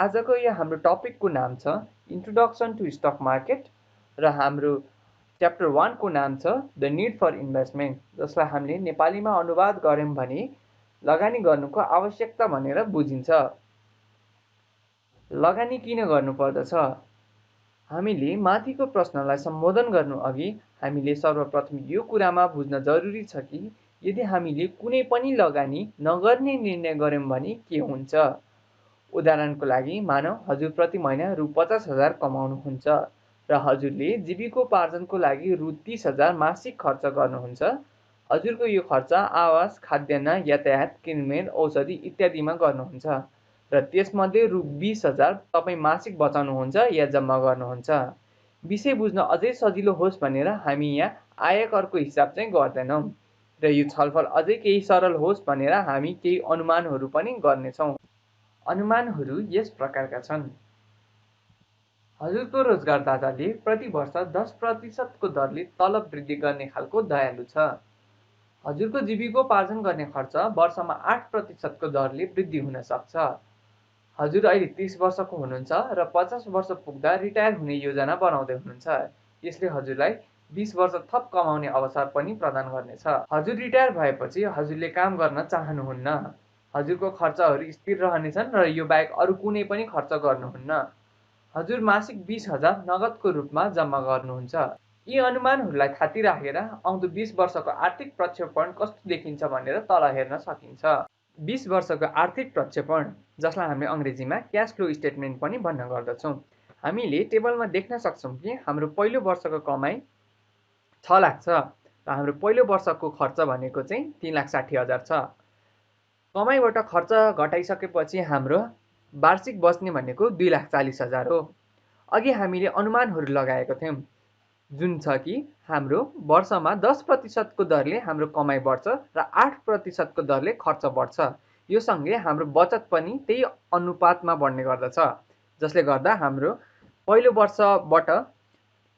आजको यो हाम्रो टपिकको नाम छ इन्ट्रोडक्सन टु स्टक मार्केट र हाम्रो च्याप्टर 1 को नाम छ द निड फर इन्भेस्टमेन्ट, जसलाई हामीले नेपालीमा अनुवाद गर्यौं भने लगानी गर्नुको आवश्यकता भनेर बुझिन्छ। लगानी किन गर्नुपर्दछ? हामीले माथिको प्रश्नलाई सम्बोधन गर्नु अघि हामीले सर्वप्रथम यो कुरामा बुझ्न जरुरी छ कि यदि हामीले कुनै पनि लगानी नगर्ने निर्णय गर्यौं भने के हुन्छ। उदाहरणको लागि मानौ हजुर प्रति महिना रु 50,000 कमाउनुहुन्छ र हजुरले जीविकोपार्जनको लागि रु 30,000 मासिक खर्च गर्नुहुन्छ। हजुरको यो खर्च आवास, खाद्यान्न, यातायात, किनमेल, औषधि इत्यादिमा गर्नुहुन्छ र त्यसमध्ये रु 20,000 तपाईँ मासिक बचाउनुहुन्छ या जम्मा गर्नुहुन्छ। विषय बुझ्न अझै सजिलो होस् भनेर हामी यहाँ आयकरको हिसाब चाहिँ गर्दैनौँ र यो छलफल अझै केही सरल होस् भनेर हामी केही अनुमानहरू पनि गर्नेछौँ। अनुमानहरू यस प्रकारका छन्। हजुरको रोजगारदाताले प्रति वर्ष 10% को दरले तलब वृद्धि गर्ने खालको दयालु छ। हजुरको जीविकोपार्जन गर्ने खर्च वर्षमा 8% को दरले वृद्धि हुन सक्छ। हजुर अहिले 30 वर्षको हुनुहुन्छ र 50 वर्ष पुग्दा रिटायर हुने योजना बनाउँदै हुनुहुन्छ। यसले हजुरलाई 20 वर्ष थप कमाउने अवसर पनि प्रदान गर्नेछ। हजुर रिटायर भएपछि हजुरले काम गर्न चाहनुहुन्न। हजुरको खर्चहरू स्थिर रहनेछन् र यो बाहेक अरू कुनै पनि खर्च गर्नुहुन्न। हजुर मासिक 20,000 नगदको रूपमा जम्मा गर्नुहुन्छ। यी अनुमानहरूलाई थाती राखेर आउँदो 20 वर्षको आर्थिक प्रक्षेपण कस्तो देखिन्छ भनेर तल हेर्न सकिन्छ। 20 वर्षको आर्थिक प्रक्षेपण, जसलाई हामीले अङ्ग्रेजीमा क्याश फ्लो स्टेटमेन्ट पनि भन्न गर्दछौँ। हामीले टेबलमा देख्न सक्छौँ कि हाम्रो पहिलो वर्षको कमाई 6 लाख छ र हाम्रो पहिलो वर्षको खर्च भनेको चाहिँ 3,60,000 छ। कमाईबाट खर्च घटाइसकेपछि हाम्रो वार्षिक बच्ने भनेको 2,40,000 हो। अघि हामीले अनुमानहरू लगाएको थियौँ, जुन छ कि हाम्रो वर्षमा 10% को दरले हाम्रो कमाई बढ्छ र 8% को दरले खर्च बढ्छ। यो सँगै हाम्रो बचत पनि त्यही अनुपातमा बढ्ने गर्दछ, जसले गर्दा हाम्रो पहिलो वर्षबाट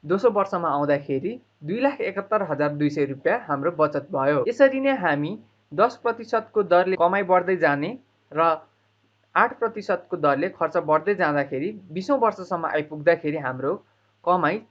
दोस्रो वर्षमा आउँदाखेरि 2,71,200 रुपियाँ हाम्रो बचत भयो। यसरी नै हामी 10% को दरले कमाई बढ्दै जाने र 8% को दरले खर्च बढ्दै जाँदाखेरि 20औं वर्षसम्म आइपुग्दाखेरि हाम्रो कमाई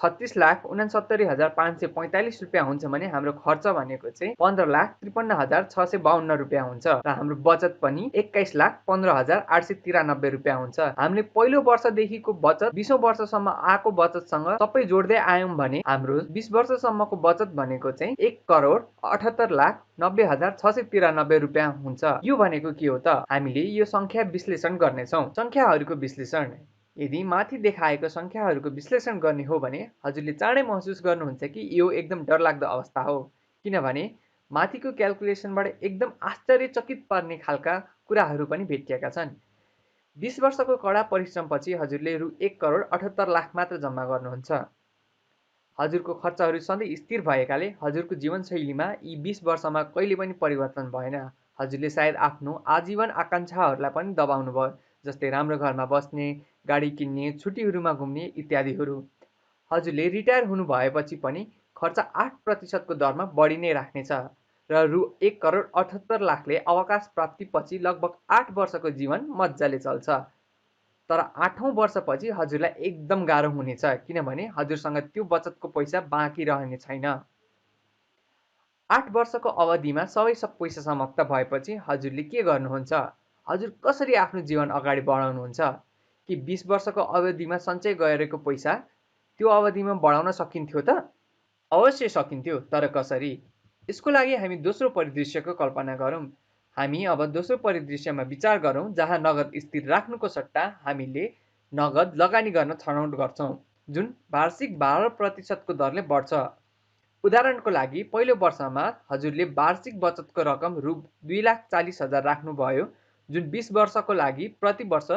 36,69,545 रुपियाँ हुन्छ भने हाम्रो खर्च भनेको चाहिँ 15,53,652 रुपियाँ हुन्छ र हाम्रो बचत पनि 21,15,893 रुपियाँ हुन्छ। हामीले पहिलो वर्षदेखिको बचत 20औं वर्षसम्म आएको बचतसँग सबै जोड्दै आयौं भने हाम्रो 20 वर्षसम्मको बचत भनेको चाहिँ 1,78,90,693 रुपियाँ हुन्छ। यो भनेको के हो त? हामीले यो संख्या विश्लेषण गर्नेछौँ। संख्याहरूको विश्लेषण। यदि माथि देखाएको संख्याहरूको विश्लेषण गर्ने हो भने हजुरले चाँडै महसुस गर्नुहुन्छ कि यो एकदम डरलाग्दो अवस्था हो, किनभने माथिको क्याल्कुलेसनबाट एकदम आश्चर्यचकित पार्ने खालका कुराहरू पनि भेटिएका छन्। 20 वर्षको कडा परिश्रमपछि हजुरले रु 1,78,00,000 मात्र जम्मा गर्नुहुन्छ। हजुरको खर्चहरू सधैँ स्थिर भएकाले हजुरको जीवनशैलीमा यी 20 वर्षमा कहिले पनि परिवर्तन भएन। हजुरले सायद आफ्नो आजीवन आकाङ्क्षाहरूलाई पनि दबाउनु भयो, जस्तै राम्रो घरमा बस्ने, गाडी किन्ने, छुट्टीहरूमा घुम्ने इत्यादिहरू। हजुरले रिटायर हुनु भएपछि पनि खर्च 8% को दरमा बढी नै राख्नेछ र रु 1,78,00,000ले अवकाश प्राप्तिपछि लगभग 8 वर्षको जीवन मजाले चल्छ। तर 8औं वर्षपछि हजुरलाई एकदम गाह्रो हुनेछ, किनभने हजुरसँग त्यो बचतको पैसा बाँकी रहने छैन। 8 वर्षको अवधिमा सबै पैसा समाप्त भएपछि हजुरले के गर्नुहुन्छ? हजुर कसरी आफ्नो जीवन अगाडि बढाउनुहुन्छ? कि 20 वर्षको अवधिमा सञ्चय गरेको पैसा त्यो अवधिमा बढाउन सकिन्थ्यो त? अवश्य सकिन्थ्यो, तर कसरी? यसको लागि हामी दोस्रो परिदृश्यको कल्पना गरौँ। हामी अब दोस्रो परिदृश्यमा विचार गरौँ जहाँ नगद स्थिर राख्नुको सट्टा हामीले नगद लगानी गर्न छनौट गर्छौँ, जुन वार्षिक 12% को दरले बढ्छ। उदाहरणको लागि पहिलो वर्षमा हजुरले वार्षिक बचतको रकम रु 2,40,000 राख्नुभयो, जुन 20 वर्षको लागि प्रति वर्ष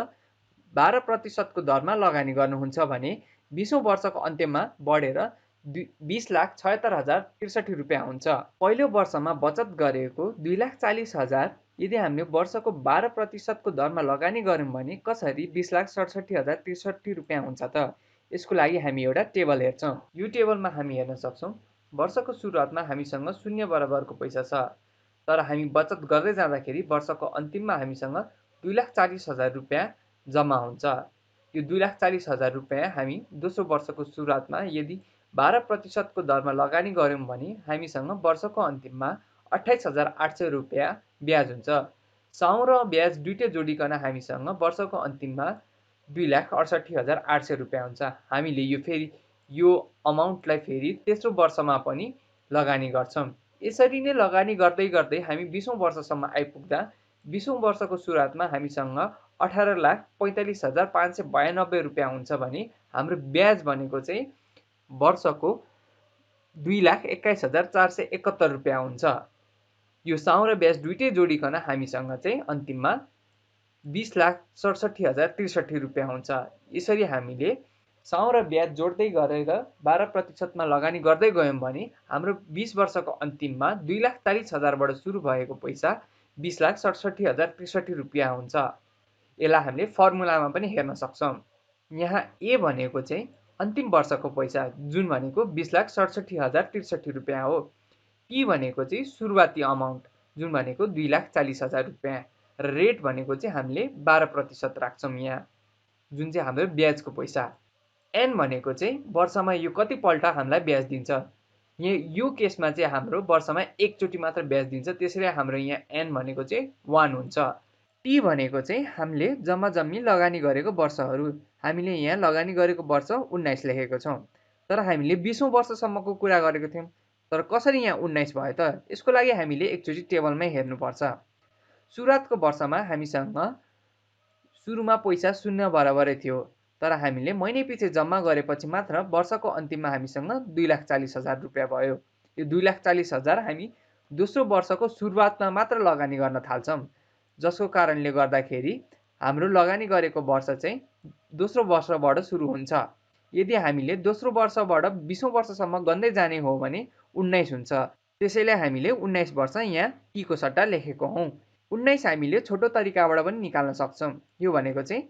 12% को दरमा लगानी गर्नुहुन्छ भने 20औं वर्षको अन्त्यमा बढेर 20,76,063 रुपियाँ हुन्छ। पहिलो वर्षमा बचत गरेको 2,40,000 यदि हामीले वर्षको 12% को दरमा लगानी गर्यौं भने कसरी 20,67,063 रुपियाँ हुन्छ त? यसको लागि हामी एउटा टेबल हेर्छौँ। यो टेबलमा हामी हेर्न सक्छौँ वर्षको सुरुवातमा हामीसँग 0 बराबरको पैसा छ, तर हामी बचत गर्दै जाँदाखेरि वर्षको अन्तिममा हामीसँग 2,40,000 रुपियाँ जम्मा हुन्छ। यो 2,40,000 रुपियाँ हामी दोस्रो वर्षको सुरुवातमा यदि 12% दरमा लगानी गऱ्यौँ भने हामीसँग वर्षको अन्तिममा 28,800 रुपियाँ ब्याज हुन्छ। साउँ र ब्याज दुइटै जोडिकन हामीसँग वर्षको अन्तिममा 2,68,800 रुपियाँ हुन्छ। हामीले यो अमाउन्टलाई फेरि तेस्रो वर्षमा पनि लगानी गर्छौँ। यसरी नै लगानी गर्दै गर्दै हामी 20औँ वर्षसम्म आइपुग्दा 20औँ वर्षको सुरुवातमा हामीसँग 18,45,592 रुपियाँ हुन्छ भने हाम्रो ब्याज भनेको चाहिँ वर्षको 2,21,471 रुपियाँ हुन्छ। यो साउँ र ब्याज दुइटै जोडिकन हामीसँग चाहिँ अन्तिममा 20,67,063 रुपियाँ हुन्छ। यसरी हामीले साउँ र ब्याज जोड्दै गरेर 12%मा लगानी गर्दै गयौँ भने हाम्रो 20 वर्षको अन्तिममा 2,40,000बाट सुरु भएको पैसा 20,67,063 रुपियाँ हुन्छ। यसलाई हामीले फर्मुलामा पनि हेर्न सक्छौँ। यहाँ ए भनेको चाहिँ अन्तिम वर्षको पैसा जुन भनेको 20,67,063 रुपियाँ हो। पी भनेको चाहिँ सुरुवाती अमाउन्ट जुन भनेको 2,40,000 रुपियाँ र रेट भनेको चाहिँ हामीले 12% राख्छौँ यहाँ जुन चाहिँ हाम्रो ब्याजको पैसा। एन भनेको चाहिँ वर्षमा यो कतिपल्ट हामीलाई ब्याज दिन्छ। यो केसमा चाहिँ हाम्रो वर्षमा एकचोटि मात्र ब्याज दिन्छ, त्यसैले हाम्रो यहाँ एन भनेको चाहिँ 1 हुन्छ। टी भनेको चाहिँ हामीले जम्मा जम्मी लगानी गरेको वर्षहरू। हामीले यहाँ लगानी गरेको वर्ष 19 लेखेको छौँ, तर हामीले 20औँ वर्षसम्मको कुरा गरेको थियौँ। तर कसरी यहाँ 19 भयो त? यसको लागि हामीले एकचोटि टेबलमै हेर्नुपर्छ। सुरुवातको वर्षमा हामीसँग सुरुमा पैसा 0 बराबरै थियो, तर हामीले महिनै पछि जम्मा गरेपछि मात्र वर्षको अन्तिममा हामीसँग 2,40,000 रुपियाँ भयो। यो 2,40,000 हामी दोस्रो वर्षको सुरुवातमा मात्र लगानी गर्न थाल्छौँ, जसको कारणले गर्दाखेरि हाम्रो लगानी गरेको वर्ष चाहिँ दोस्रो वर्षबाट सुरु हुन्छ। यदि हामीले दोस्रो वर्षबाट 20औँ वर्षसम्म गर्दै जाने हो भने 19 हुन्छ। त्यसैले हामीले 19 वर्ष यहाँ टीको सट्टा लेखेको हौँ। 19 हामीले छोटो तरिकाबाट पनि निकाल्न सक्छौँ। यो भनेको चाहिँ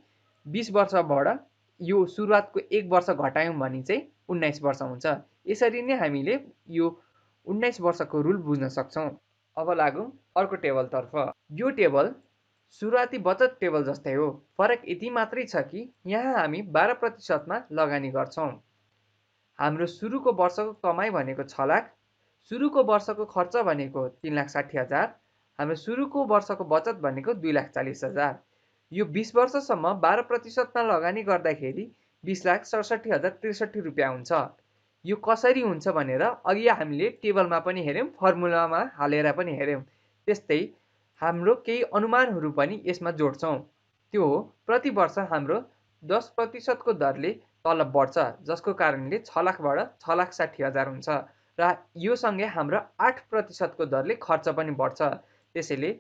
20 वर्षबाट यो सुरुवातको 1 वर्ष घटायौँ भने चाहिँ 19 वर्ष हुन्छ। यसरी नै हामीले यो 19 वर्षको रुल बुझ्न सक्छौँ। अब लागौँ अर्को टेबलतर्फ। यो टेबल सुरुवाती बचत टेबल जस्तै हो, फरक यति मात्रै छ कि यहाँ हामी 12%मा लगानी गर्छौँ। हाम्रो सुरुको वर्षको कमाइ भनेको 6 लाख, सुरुको वर्षको खर्च भनेको 3,60,000, हाम्रो सुरुको वर्षको बचत भनेको 2,40,000। यो 20 वर्षसम्म 12%मा लगानी गर्दाखेरि 20,67,063 रुपियाँ हुन्छ। यो कसरी हुन्छ भनेर अघि हामीले टेबलमा पनि हेऱ्यौँ, फर्मुलामा हालेर पनि हेऱ्यौँ। त्यस्तै हाम्रो केही अनुमानहरू पनि यसमा जोड्छौँ। त्यो हो, प्रति वर्ष हाम्रो 10%को दरले तलब बढ्छ, जसको कारणले 6 लाखबाट 6,60,000 हुन्छ र यो सँगै हाम्रो 8%को दरले खर्च पनि बढ्छ। त्यसैले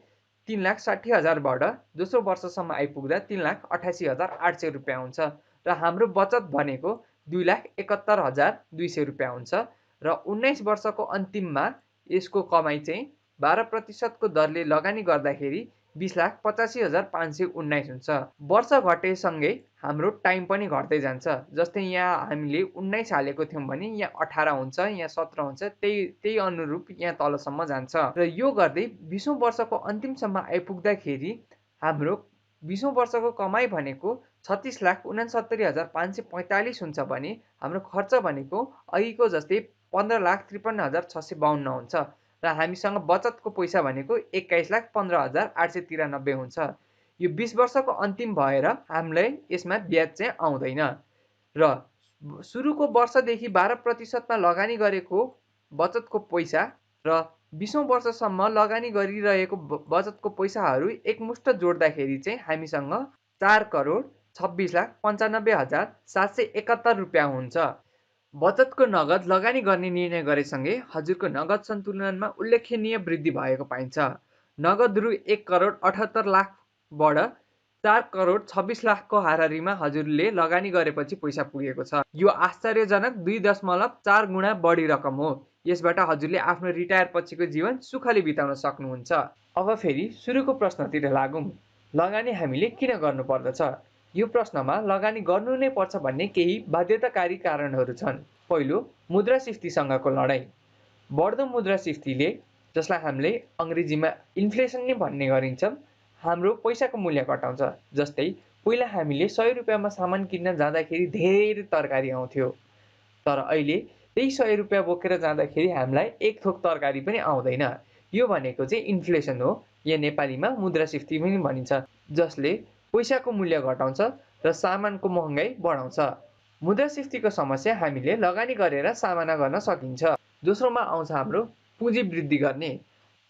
3,60,000बाट दोस्रो वर्षसम्म आइपुग्दा 3,88,800 रुपियाँ हुन्छ र हाम्रो बचत भनेको 2,71,200 रुपियाँ हुन्छ र 19 वर्षको अन्तिममा यसको कमाइ चाहिँ 12%को दरले लगानी गर्दाखेरि 20,85,519 हुन्छ। वर्ष घटेसँगै हाम्रो टाइम पनि घट्दै जान्छ। जस्तै यहाँ हामीले 19 हालेको थियौँ भने यहाँ 18 हुन्छ, यहाँ 17 हुन्छ, त्यही अनुरूप यहाँ तलसम्म जान्छ र यो गर्दै 20औँ वर्षको अन्तिमसम्म आइपुग्दाखेरि हाम्रो 20औँ वर्षको कमाइ भनेको 36,69,545 हुन्छ भने हाम्रो खर्च भनेको अघिको जस्तै 15,53,652 हुन्छ र हामीसँग बचतको पैसा भनेको 21,15,893 हुन्छ। यो 20 वर्षको अन्तिम भएर हामीलाई यसमा ब्याज चाहिँ आउँदैन र सुरुको वर्षदेखि 12%मा लगानी गरेको बचतको पैसा र 20औँ वर्षसम्म लगानी गरिरहेको बचतको पैसाहरू एकमुष्ट जोड्दाखेरि चाहिँ हामीसँग 4,26,95,771 रुपियाँ हुन्छ। बचतको नगद लगानी गर्ने निर्णय गरेसँगै हजुरको नगद सन्तुलनमा उल्लेखनीय वृद्धि भएको पाइन्छ। नगद रु 1,78,00,000बाट 4,26,00,000को हाराहारीमा हजुरले लगानी गरेपछि पैसा पुगेको छ। यो आश्चर्यजनक 2.4 गुणा बढी रकम हो। यसबाट हजुरले आफ्नो रिटायर पछिको जीवन सुखले बिताउन सक्नुहुन्छ। अब फेरि सुरुको प्रश्नतिर लागौँ। लगानी हामीले किन गर्नुपर्दछ? यो प्रश्नमा लगानी गर्नु नै पर्छ भन्ने केही बाध्यताकारी कारणहरू छन्। पहिलो, मुद्रास्फीतिसँगको लडाईँ। बढ्दो मुद्रास्फीतिले, जसलाई हामीले अङ्ग्रेजीमा इन्फ्लेसन नै भन्ने गरिन्छ, हाम्रो पैसाको मूल्य घटाउँछ। जस्तै पहिला हामीले 100 रुपियाँमा सामान किन्न जाँदाखेरि धेरै तरकारी आउँथ्यो, तर अहिले त्यही 100 रुपियाँ बोकेर जाँदाखेरि हामीलाई एक थोक तरकारी पनि आउँदैन। यो भनेको चाहिँ इन्फ्लेसन हो, या नेपालीमा मुद्रास्फीति पनि भनिन्छ, जसले पैसाको मूल्य घटाउँछ र सामानको महँगाई बढाउँछ। मुद्रास्फीतिको समस्या हामीले लगानी गरेर सामना गर्न सकिन्छ। दोस्रोमा आउँछ हाम्रो पुँजी वृद्धि गर्ने।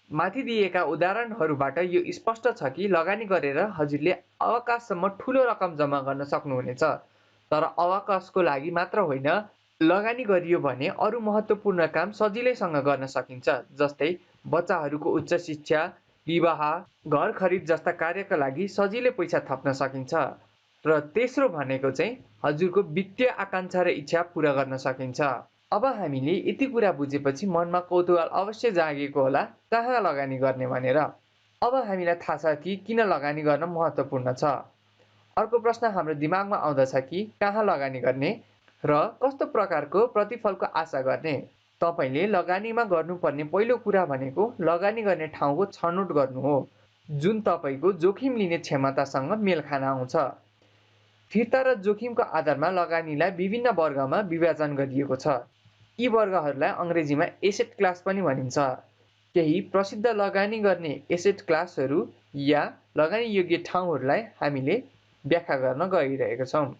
माथि दिएका उदाहरणहरूबाट यो स्पष्ट छ कि लगानी गरेर हजुरले अवकाशसम्म ठुलो रकम जम्मा गर्न सक्नुहुनेछ, तर अवकाशको लागि मात्र होइन, लगानी गरियो भने अरू महत्त्वपूर्ण काम सजिलैसँग गर्न सकिन्छ, जस्तै बच्चाहरूको उच्च शिक्षा, विवाह, घर खरिद जस्ता कार्यका लागि सजिलै पैसा थप्न सकिन्छ। र तेस्रो भनेको चाहिँ हजुरको वित्तीय आकाङ्क्षा र इच्छा पुरा गर्न सकिन्छ। अब हामीले यति कुरा बुझेपछि मनमा कौतूहल अवश्य जागेको होला, कहाँ लगानी गर्ने भनेर। अब हामीलाई थाहा छ कि किन लगानी गर्न महत्त्वपूर्ण छ। अर्को प्रश्न हाम्रो दिमागमा आउँदछ कि कहाँ लगानी गर्ने र कस्तो प्रकारको प्रतिफलको आशा गर्ने। तपाईँले लगानीमा गर्नुपर्ने पहिलो कुरा भनेको लगानी गर्ने ठाउँको छनौट गर्नु हो, जुन तपाईँको जोखिम लिने क्षमतासँग मेल खान आउँछ। फिर्ता र जोखिमको आधारमा लगानीलाई विभिन्न वर्गमा विभाजन गरिएको छ। यी वर्गहरूलाई अङ्ग्रेजीमा एसेट क्लास पनि भनिन्छ। केही प्रसिद्ध लगानी गर्ने एसेट क्लासहरू या लगानी योग्य ठाउँहरूलाई हामीले व्याख्या गर्न गइरहेका छौँ।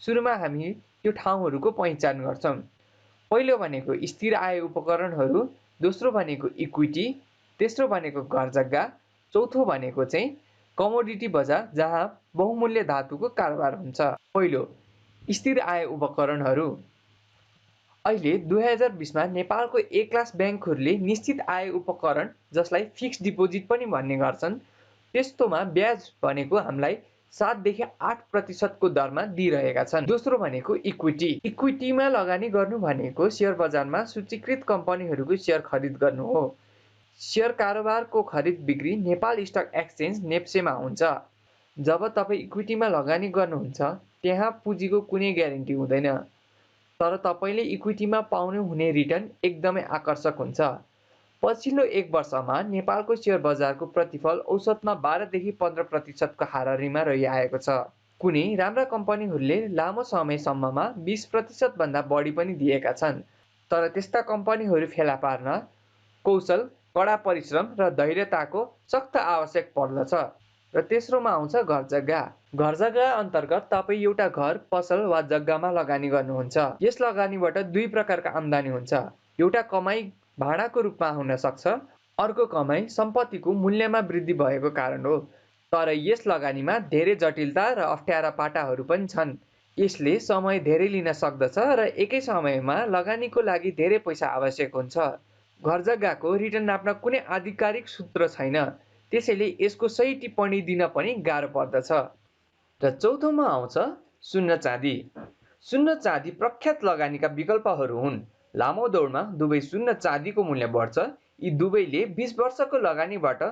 सुरुमा हामी त्यो ठाउँहरूको पहिचान गर्छौँ। पहिलो भनेको स्थिर आय उपकरणहरू, दोस्रो भनेको इक्विटी, तेस्रो भनेको घर जग्गा, चौथो भनेको चाहिँ कमोडिटी बजार, जहाँ बहुमूल्य धातुको कारोबार हुन्छ। पहिलो, स्थिर आय उपकरणहरू। अहिले 2020मा नेपालको ए क्लास ब्याङ्कहरूले निश्चित आय उपकरण, जसलाई फिक्स्ड डिपोजिट पनि भन्ने गर्छन्, त्यस्तोमा ब्याज भनेको हामीलाई 7 देखि 8% दरमा दिइरहेका छन्। दोस्रो भनेको इक्विटी। इक्विटीमा लगानी गर्नु भनेको शेयर बजारमा सूचीकृत कम्पनीहरूको शेयर खरिद गर्नु हो। शेयर कारोबारको खरिद बिक्री नेपाल स्टक एक्सचेन्ज नेप्सेमा हुन्छ। जब तपाईँ इक्विटीमा लगानी गर्नुहुन्छ, त्यहाँ पुँजीको कुनै ग्यारेन्टी हुँदैन, तर तपाईँले इक्विटीमा पाउनु हुने रिटर्न एकदमै आकर्षक हुन्छ। पछिल्लो 1 वर्षमा नेपालको शेयर बजारको प्रतिफल औसतमा 12 देखि 15% हाराहारीमा रहिआएको छ। कुनै राम्रा कम्पनीहरूले लामो समयसम्ममा 20% भन्दा बढी पनि दिएका छन्, तर त्यस्ता कम्पनीहरू फेला पार्न कौशल, कडा परिश्रम र धैर्यताको सख्त आवश्यक पर्दछ। र तेस्रोमा आउँछ घर जग्गा। घर जग्गा अन्तर्गत तपाईँ एउटा घर, पसल वा जग्गामा लगानी गर्नुहुन्छ। यस लगानीबाट दुई प्रकारका आम्दानी हुन्छ। एउटा कमाई भाडाको रूपमा हुन सक्छ, अर्को कमाई सम्पत्तिको मूल्यमा वृद्धि भएको कारण हो। तर यस लगानीमा धेरै जटिलता र अप्ठ्यारा पाटाहरू पनि छन्। यसले समय धेरै लिन सक्दछ र एकै समयमा लगानीको लागि धेरै पैसा आवश्यक हुन्छ। घर जग्गाको रिटर्न नाप्न कुनै आधिकारिक सूत्र छैन, त्यसैले यसको सही टिप्पणी दिन पनि गाह्रो पर्दछ। र चौथोमा आउँछ सुन्न चाँदी। सुन्न चाँदी प्रख्यात लगानीका विकल्पहरू हुन्। लामो दौडमा दुवै सुन्न चाँदीको मूल्य बढ्छ। यी दुवैले 20 वर्षको लगानीबाट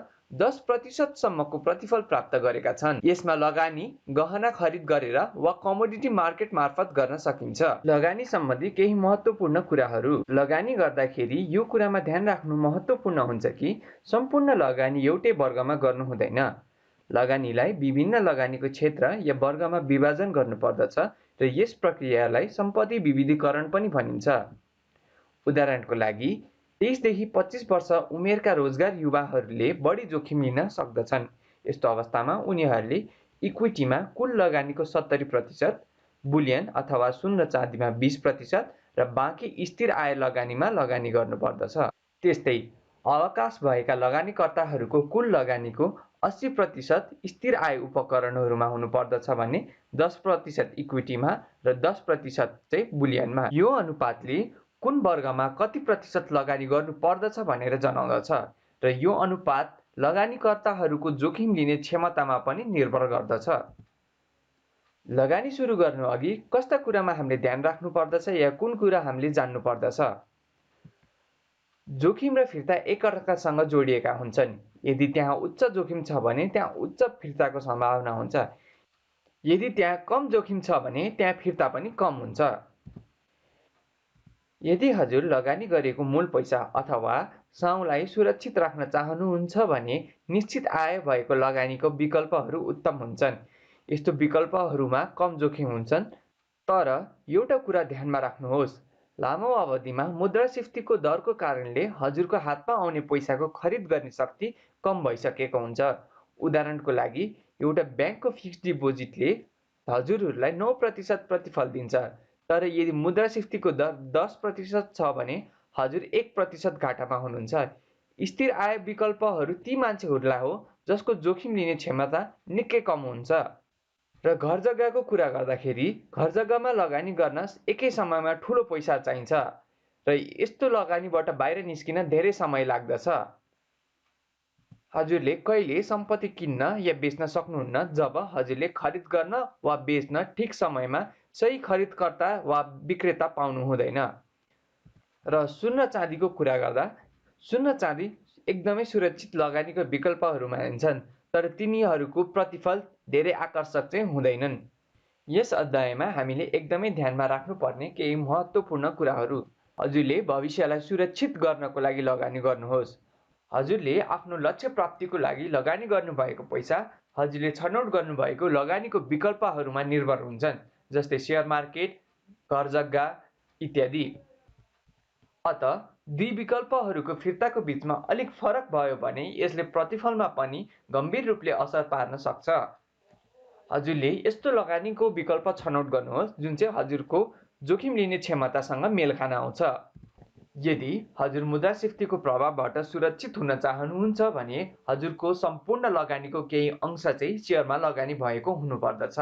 10% सम्मको प्रतिफल प्राप्त गरेका छन्। यसमा लगानी गहना खरिद गरेर वा कमोडिटी मार्केट मार्फत गर्न सकिन्छ। लगानी सम्बन्धी केही महत्त्वपूर्ण कुराहरू। लगानी गर्दाखेरि यो कुरामा ध्यान राख्नु महत्त्वपूर्ण हुन्छ कि सम्पूर्ण लगानी एउटै वर्गमा गर्नु हुँदैन। लगानीलाई विभिन्न लगानीको क्षेत्र या वर्गमा विभाजन गर्नुपर्दछ र यस प्रक्रियालाई सम्पत्ति विविधीकरण पनि भनिन्छ। उदाहरणको लागि 23 देखि 25 वर्ष उमेरका रोजगार युवाहरूले बढी जोखिम लिन सक्दछन्। यस्तो अवस्थामा उनीहरूले इक्विटीमा कुल लगानीको 70%, बुलियन अथवा सुन्न चाँदीमा 20% र बाँकी स्थिर आय लगानीमा लगानी गर्नुपर्दछ। त्यस्तै अवकाश भएका लगानीकर्ताहरूको कुल लगानीको 80% स्थिर आय उपकरणहरूमा हुनुपर्दछ भने 10% इक्विटीमा र 10% चाहिँ बुलियनमा। यो अनुपातले कुन वर्गमा कति प्रतिशत लगानी गर्नु पर्दछ भनेर जनाउँदछ र यो अनुपात लगानीकर्ताहरूको जोखिम लिने क्षमतामा पनि निर्भर गर्दछ। लगानी सुरु गर्नु अघि कस्ता कुरामा हामीले ध्यान राख्नु पर्दछ या कुन कुरा हामीले जान्नु पर्दछ? जोखिम र फिर्ता एकअर्कासँग जोडिएका हुन्छन्। यदि त्यहाँ उच्च जोखिम छ भने त्यहाँ उच्च फिर्ताको सम्भावना हुन्छ। यदि त्यहाँ कम जोखिम छ भने त्यहाँ फिर्ता पनि कम हुन्छ। यदि हजुर लगानी गरेको मूल पैसा अथवा साउलाई सुरक्षित राख्न चाहनुहुन्छ भने निश्चित आय भएको लगानीको विकल्पहरू उत्तम हुन्छन्। यस्तो विकल्पहरूमा कम जोखिम हुन्छन्, तर एउटा कुरा ध्यानमा राख्नुहोस्, लामो अवधिमा मुद्रास्फीतिको दरको कारणले हजुरको हातमा आउने पैसाको खरिद गर्ने शक्ति कम भइसकेको हुन्छ। उदाहरणको लागि, एउटा ब्याङ्कको फिक्स्ड डिपोजिटले हजुरहरूलाई 9% प्रतिफल दिन्छ, तर यदि मुद्रास्फीतिको दर 10% छ भने हजुर 1% घाटामा हुनुहुन्छ। स्थिर आय विकल्पहरू ती मान्छेहरूलाई हो जसको जोखिम लिने क्षमता निकै कम हुन्छ। र घर जग्गाको कुरा गर्दाखेरि घर जग्गामा लगानी गर्न एकै समयमा ठुलो पैसा चाहिन्छ र यस्तो लगानीबाट बाहिर निस्किन धेरै समय लाग्दछ। हजुरले कहिले सम्पत्ति किन्न या बेच्न सक्नुहुन्न जब हजुरले खरिद गर्न वा बेच्न ठिक समयमा सही खरिदकर्ता वा विक्रेता पाउनु हुँदैन। र सुन्न चाँदीको कुरा गर्दा, सुन्न चाँदी एकदमै सुरक्षित लगानीको विकल्पहरू मानिन्छन्, तर तिनीहरूको प्रतिफल धेरै आकर्षक चाहिँ हुँदैनन्। यस अध्यायमा हामीले एकदमै ध्यानमा राख्नुपर्ने केही महत्त्वपूर्ण कुराहरू। हजुरले भविष्यलाई सुरक्षित गर्नको लागि लगानी गर्नुहोस्। हजुरले आफ्नो लक्ष्य प्राप्तिको लागि लगानी गर्नुभएको पैसा हजुरले छनौट गर्नुभएको लगानीको विकल्पहरूमा निर्भर हुन्छन्, जस्तै सेयर मार्केट, घर जग्गा इत्यादि। अत दुई विकल्पहरूको फिर्ताको बिचमा अलिक फरक भयो भने यसले प्रतिफलमा पनि गम्भीर रूपले असर पार्न सक्छ। हजुरले यस्तो लगानीको विकल्प छनौट गर्नुहोस् जुन चाहिँ हजुरको जोखिम लिने क्षमतासँग मेल खान आउँछ। यदि हजुर मुद्रास्फीतिको प्रभावबाट सुरक्षित हुन चाहनुहुन्छ भने हजुरको सम्पूर्ण लगानीको केही अंश चाहिँ सेयरमा लगानी भएको हुनुपर्दछ।